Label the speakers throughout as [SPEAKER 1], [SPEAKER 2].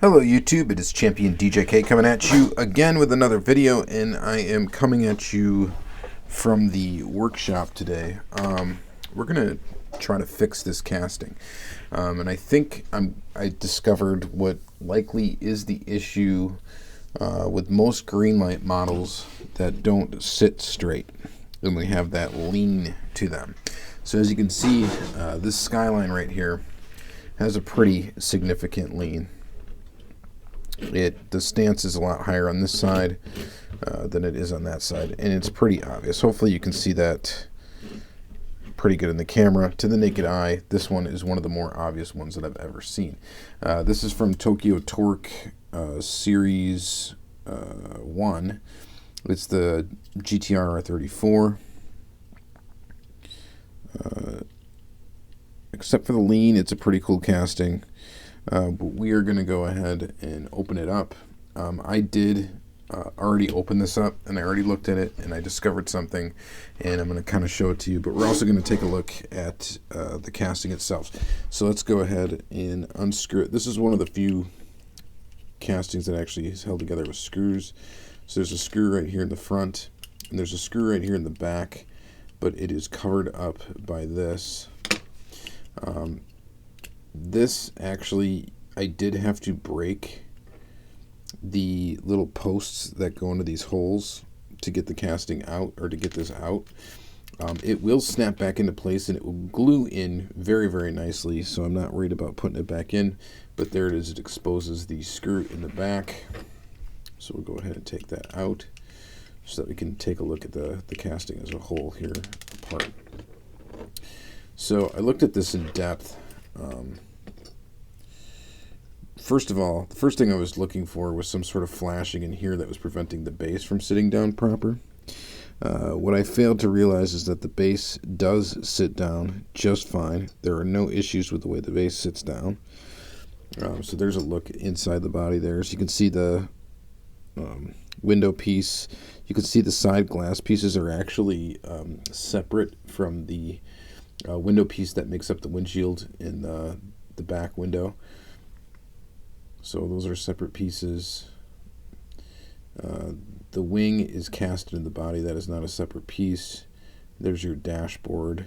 [SPEAKER 1] Hello YouTube, it is Championdjk coming at you again with another video, and I am coming at you from the workshop today. We're going to try to fix this casting, and I think I discovered what likely is the issue with most Greenlight models that don't sit straight, and we have that lean to them. So as you can see, this Skyline right here has a pretty significant lean. The stance is a lot higher on this side than it is on that side, and it's pretty obvious. Hopefully you can see that pretty good in the camera. To the naked eye, this one is one of the more obvious ones that I've ever seen. This is from Tokyo Torque Series 1. It's the GTR R34. Except for the lean, it's a pretty cool casting. But we are going to go ahead and open it up. I did already open this up, and I already looked at it, and I discovered something, and I'm going to kind of show it to you. But we're also going to take a look at the casting itself. So let's go ahead and unscrew it. This is one of the few castings that actually is held together with screws. So there's a screw right here in the front, and there's a screw right here in the back, but it is covered up by this. This actually, I did have to break the little posts that go into these holes to get the casting out, or to get this out. It will snap back into place, and it will glue in very, very nicely, so I'm not worried about putting it back in. But there it is, it exposes the screw in the back. So we'll go ahead and take that out so that we can take a look at the casting as a whole here apart. So I looked at this in depth. First of all, the first thing I was looking for was some sort of flashing in here that was preventing the base from sitting down proper. What I failed to realize is that the base does sit down just fine. There are no issues with the way the base sits down. So there's a look inside the body there. So you can see the window piece. You can see the side glass pieces are actually separate from the window piece that makes up the windshield in the back window. So those are separate pieces. The wing is casted in the body. That is not a separate piece. There's your dashboard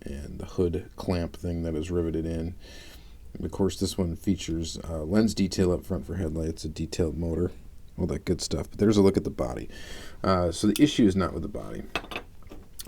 [SPEAKER 1] and the hood clamp thing that is riveted in. And of course, this one features lens detail up front for headlights, a detailed motor, all that good stuff. But there's a look at the body. So the issue is not with the body.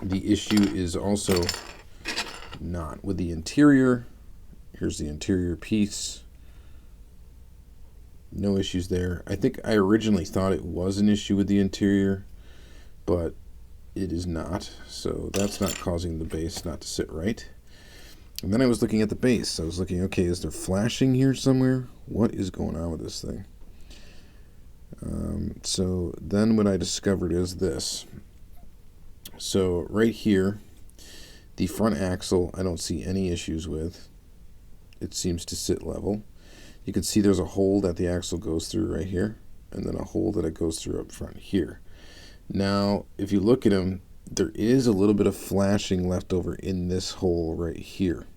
[SPEAKER 1] The issue is also not with the interior. Here's the interior piece. No issues there. I think I originally thought it was an issue with the interior, but it is not. So that's not causing the base not to sit right. And then I was looking at the base. I was looking, okay, is there flashing here somewhere? What is going on with this thing? So then what I discovered is this. So right here, the front axle, I don't see any issues with. It seems to sit level. You can see there's a hole that the axle goes through right here, and then a hole that it goes through up front here. Now, if you look at them, there is a little bit of flashing left over in this hole right here,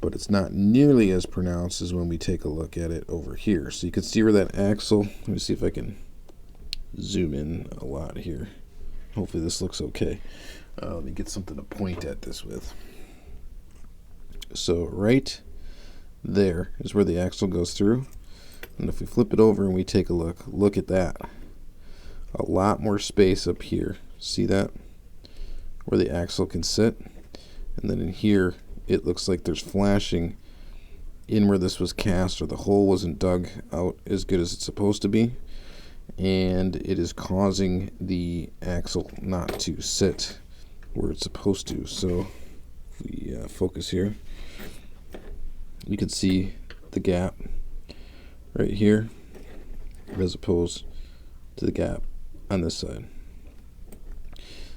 [SPEAKER 1] but it's not nearly as pronounced as when we take a look at it over here. So you can see where that axle, let me see if I can zoom in a lot here. Hopefully this looks okay. Let me get something to point at this with. So right there is where the axle goes through, and if we flip it over and we take a look at that. A lot more space up here. See that? Where the axle can sit. And then in here, it looks like there's flashing in where this was cast, or the hole wasn't dug out as good as it's supposed to be, and it is causing the axle not to sit where it's supposed to. So if we focus here, you can see the gap right here as opposed to the gap on this side.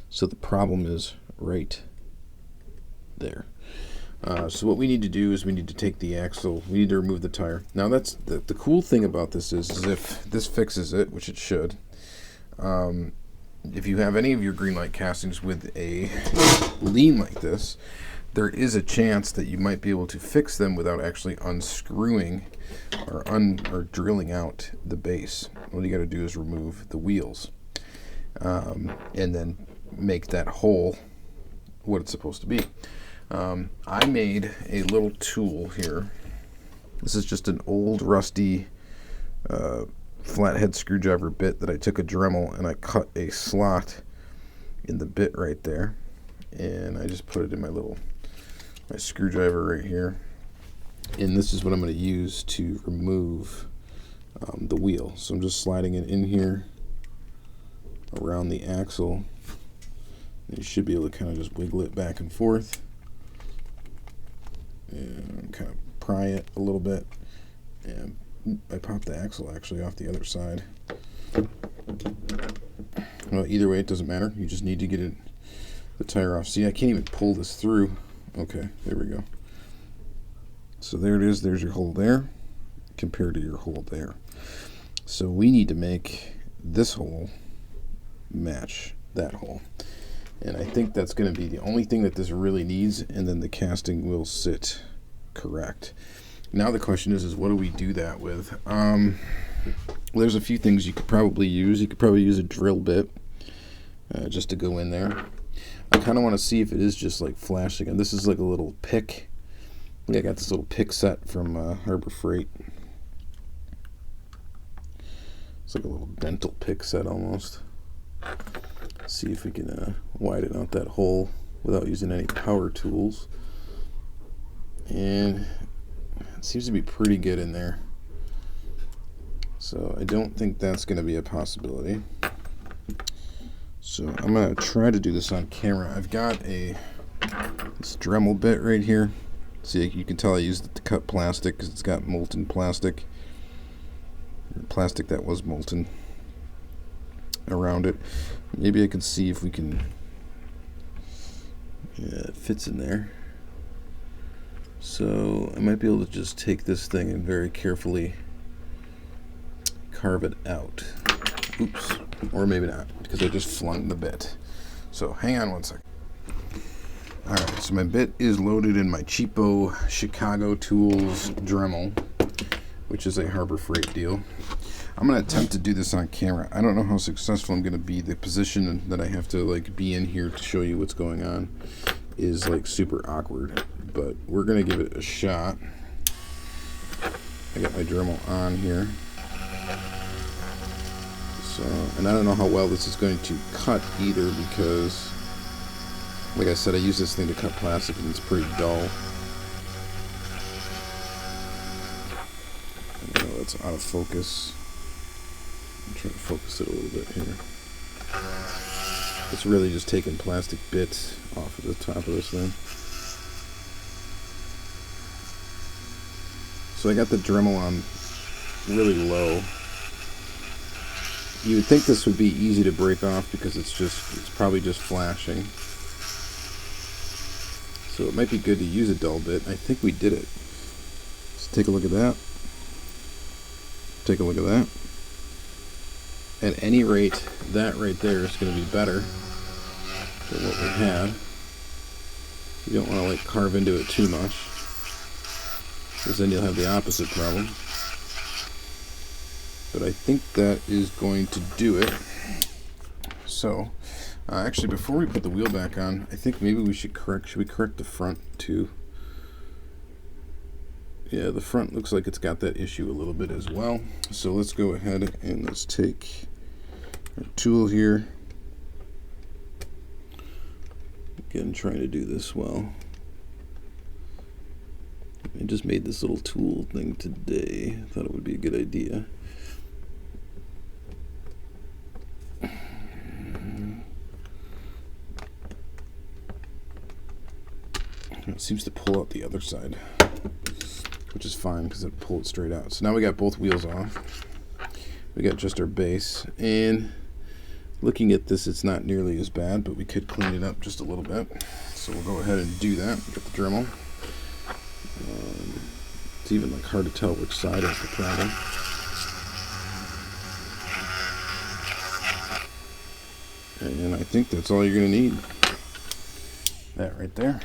[SPEAKER 1] So the problem is right there. So what we need to do is we need to take the axle, we need to remove the tire. Now that's the cool thing about this is if this fixes it, which it should, if you have any of your Greenlight castings with a lean like this, there is a chance that you might be able to fix them without actually unscrewing or drilling out the base. All you got to do is remove the wheels, and then make that hole what it's supposed to be. I made a little tool here. This is just an old rusty flathead screwdriver bit that I took a Dremel and I cut a slot in the bit right there, and I just put it in my screwdriver right here, and this is what I'm going to use to remove the wheel. So I'm just sliding it in here around the axle. You should be able to kind of just wiggle it back and forth and kind of pry it a little bit. And I popped the axle actually off the other side. Well, either way, it doesn't matter. You just need to get the tire off. See, I can't even pull this through. Okay, there we go. So there it is. There's your hole there compared to your hole there. So we need to make this hole match that hole. And I think that's going to be the only thing that this really needs, and then the casting will sit correct. Now the question is what do we do that with? Well, there's a few things you could probably use. You could probably use a drill bit just to go in there. I kind of want to see if it is just like flashing. And this is like a little pick. I think I got this little pick set from Harbor Freight. It's like a little dental pick set almost. See if we can widen out that hole without using any power tools. And it seems to be pretty good in there. So I don't think that's going to be a possibility. So I'm going to try to do this on camera. I've got this Dremel bit right here. See, you can tell I used it to cut plastic because it's got molten plastic. Plastic that was molten around it. Maybe I can see if we can. Yeah, it fits in there. So I might be able to just take this thing and very carefully carve it out. Oops. Or maybe not, because I just flung the bit. So hang on one second. Alright, so my bit is loaded in my cheapo Chicago Tools Dremel, which is a Harbor Freight deal. I'm going to attempt to do this on camera. I don't know how successful I'm going to be. The position that I have to like be in here to show you what's going on is like super awkward, but we're going to give it a shot. I got my Dremel on here. So, and I don't know how well this is going to cut either because, like I said, I use this thing to cut plastic and it's pretty dull. I know that's out of focus. I'm trying to focus it a little bit here. It's really just taking plastic bits off of the top of this thing. So I got the Dremel on really low. You would think this would be easy to break off because it's probably just flashing. So it might be good to use a dull bit. I think we did it. Let's take a look at that. Take a look at that. At any rate, that right there is going to be better than what we had. You don't want to like carve into it too much, because then you'll have the opposite problem. But I think that is going to do it. So, actually, before we put the wheel back on, I think maybe we should correct the front too? Yeah, the front looks like it's got that issue a little bit as well. So let's go ahead and let's take our tool here. Again, trying to do this well. I just made this little tool thing today. Thought it would be a good idea. It seems to pull out the other side, which is fine because it pulled it straight out. So now we got both wheels off. We got just our base, and looking at this, it's not nearly as bad, but we could clean it up just a little bit. So we'll go ahead and do that. Get the Dremel. It's even like hard to tell which side is the problem. And I think that's all you're going to need. That right there.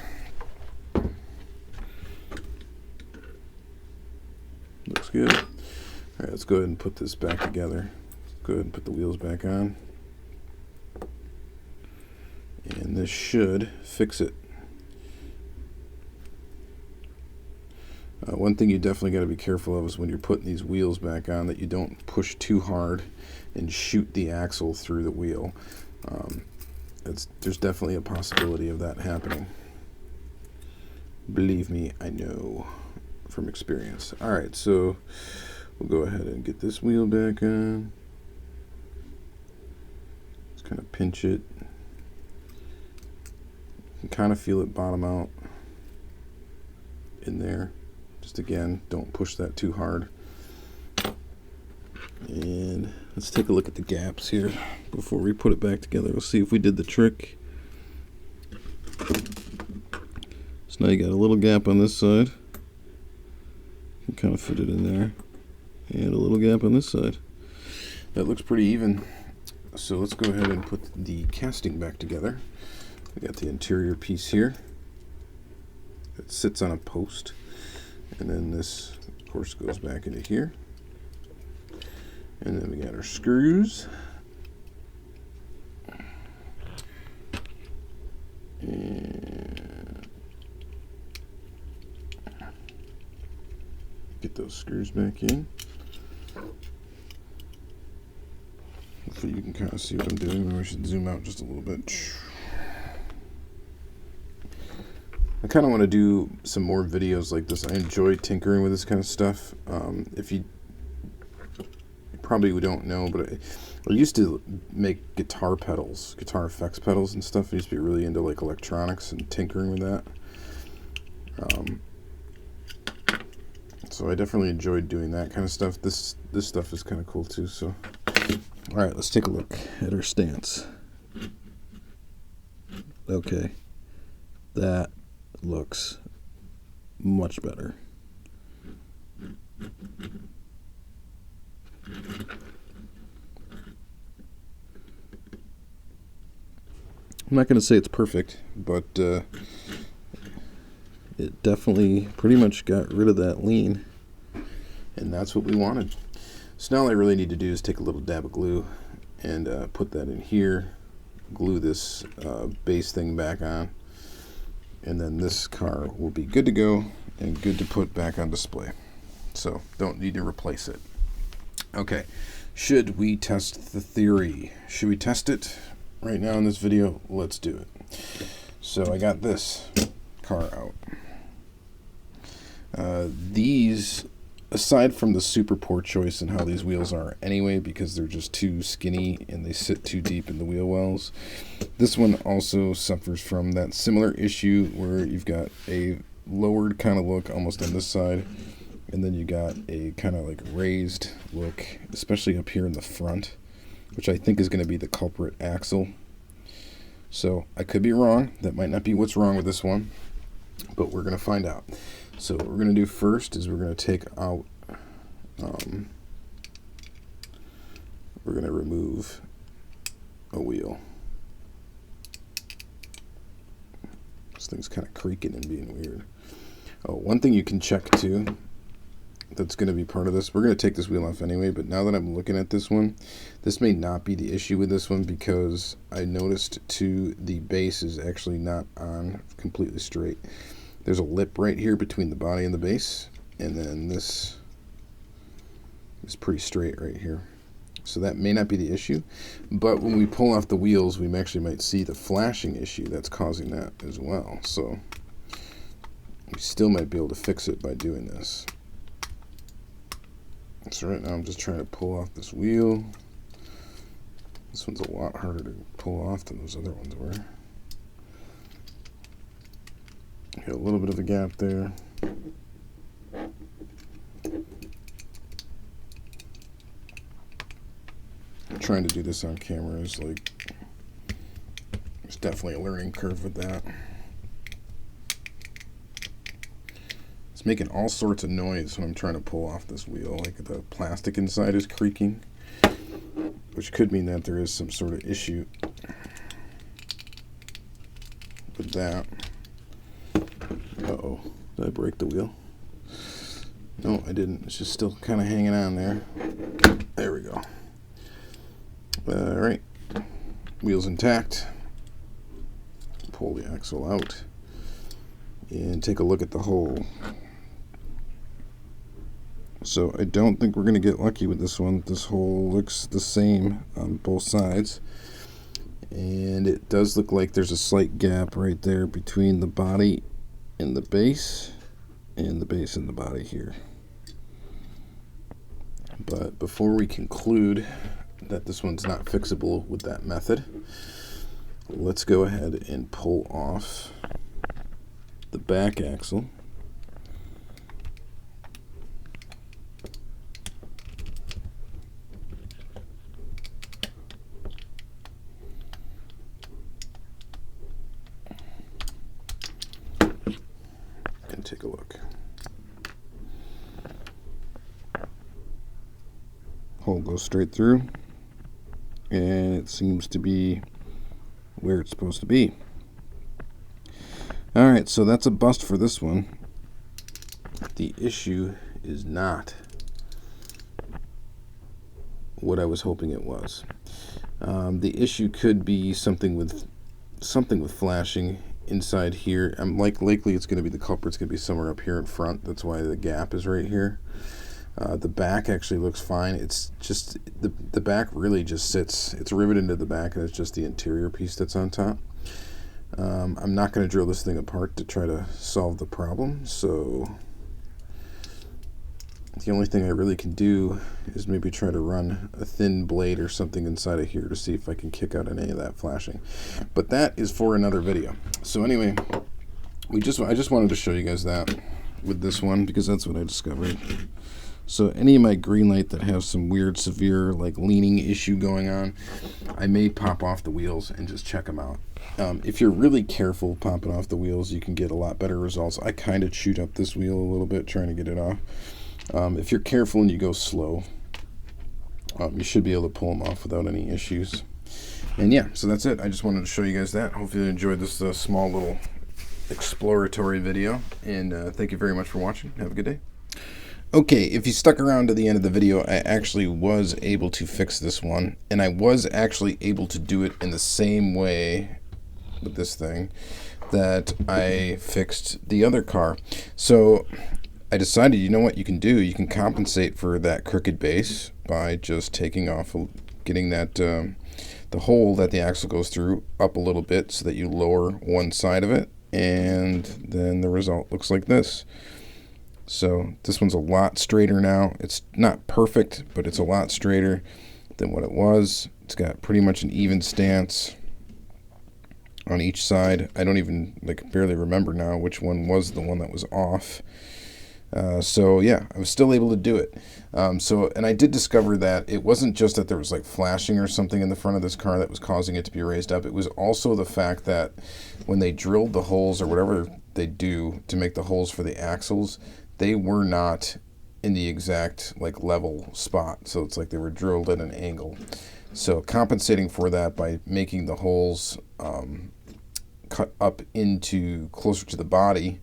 [SPEAKER 1] looks good. Alright, let's go ahead and put this back together. Go ahead and put the wheels back on. And this should fix it. One thing you definitely got to be careful of is when you're putting these wheels back on that you don't push too hard and shoot the axle through the wheel. There's definitely a possibility of that happening. Believe me, I know from experience. Alright, so we'll go ahead and get this wheel back on. Just kind of pinch it. You can kind of feel it bottom out in there. Just again, don't push that too hard. And let's take a look at the gaps here before we put it back together. We'll see if we did the trick. So now you got a little gap on this side. You can kind of fit it in there. And a little gap on this side. That looks pretty even. So let's go ahead and put the casting back together. We got the interior piece here. It sits on a post. And then this, of course, goes back into here. And then we got our screws. And get those screws back in. Hopefully you can kind of see what I'm doing. Maybe I should zoom out just a little bit. I kind of want to do some more videos like this. I enjoy tinkering with this kind of stuff. If you probably don't know, but I used to make guitar pedals, guitar effects pedals and stuff. I used to be really into like electronics and tinkering with that. So I definitely enjoyed doing that kind of stuff. This stuff is kind of cool too. So, all right, let's take a look at our stance. Okay, that looks much better. I'm not going to say it's perfect, but it definitely pretty much got rid of that lean, and that's what we wanted. So now all I really need to do is take a little dab of glue and put that in here, glue this base thing back on, and then this car will be good to go and good to put back on display. So don't need to replace it. Okay, should we test the theory? Should we test it right now in this video? Let's do it. So I got this car out. These, aside from the super poor choice in how these wheels are anyway, because they're just too skinny and they sit too deep in the wheel wells, this one also suffers from that similar issue where you've got a lowered kind of look almost on this side, and then you got a kind of like raised look, especially up here in the front, which I think is going to be the culprit axle. So I could be wrong. That might not be what's wrong with this one, but we're going to find out. So what we're going to do first is we're going to take out, we're going to remove a wheel. This thing's kind of creaking and being weird. Oh, one thing you can check too, that's going to be part of this. We're going to take this wheel off anyway, but now that I'm looking at this one, this may not be the issue with this one, because I noticed too the base is actually not on completely straight. There's a lip right here between the body and the base, and then this is pretty straight right here. So that may not be the issue, but when we pull off the wheels, we actually might see the flashing issue that's causing that as well. So we still might be able to fix it by doing this. So right now I'm just trying to pull off this wheel. This one's a lot harder to pull off than those other ones were. Got a little bit of a gap there. Trying to do this on camera is like, there's definitely a learning curve with that. It's making all sorts of noise when I'm trying to pull off this wheel, like the plastic inside is creaking, which could mean that there is some sort of issue with that. Uh-oh, did I break the wheel? No, I didn't. It's just still kind of hanging on there. There we go. All right. Wheels intact. Pull the axle out and take a look at the hole. So I don't think we're going to get lucky with this one. This hole looks the same on both sides. And it does look like there's a slight gap right there between the body and the base, and the base and the body here. But before we conclude that this one's not fixable with that method, let's go ahead and pull off the back axle. And take a look. Hole goes straight through, and it seems to be where it's supposed to be. Alright, so that's a bust for this one. The issue is not what I was hoping it was. The issue could be something with flashing inside here. Likely it's going to be the culprit's going to be somewhere up here in front. That's why the gap is right here. The back actually looks fine. It's just the back really just sits. It's riveted into the back, and it's just the interior piece that's on top. I'm not going to drill this thing apart to try to solve the problem, so the only thing I really can do is maybe try to run a thin blade or something inside of here to see if I can kick out any of that flashing. But that is for another video. So anyway, I just wanted to show you guys that with this one, because that's what I discovered. So any of my Greenlight that have some weird, severe, like leaning issue going on, I may pop off the wheels and just check them out. If you're really careful popping off the wheels, you can get a lot better results. I kind of chewed up this wheel a little bit trying to get it off. If you're careful and you go slow, you should be able to pull them off without any issues. And yeah, so that's it. I just wanted to show you guys that. Hopefully you enjoyed this small little exploratory video. And thank you very much for watching. Have a good day. Okay, if you stuck around to the end of the video, I actually was able to fix this one, and I was actually able to do it in the same way with this thing that I fixed the other car. So I decided, you know what you can do? You can compensate for that crooked base by just taking off, getting that the hole that the axle goes through up a little bit so that you lower one side of it, and then the result looks like this. So this one's a lot straighter now. It's not perfect, but it's a lot straighter than what it was. It's got pretty much an even stance on each side. I don't even barely remember now which one was the one that was off. So yeah, I was still able to do it. And I did discover that it wasn't just that there was like flashing or something in the front of this car that was causing it to be raised up. It was also the fact that when they drilled the holes or whatever they do to make the holes for the axles, they were not in the exact level spot. So it's like they were drilled at an angle. So compensating for that by making the holes cut up into closer to the body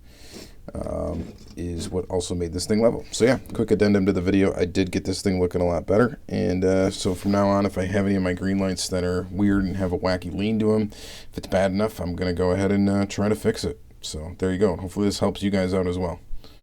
[SPEAKER 1] is what also made this thing level. So yeah, quick addendum to the video. I did get this thing looking a lot better. And so from now on, if I have any of my Greenlights that are weird and have a wacky lean to them, if it's bad enough, I'm going to go ahead and try to fix it. So there you go. Hopefully this helps you guys out as well.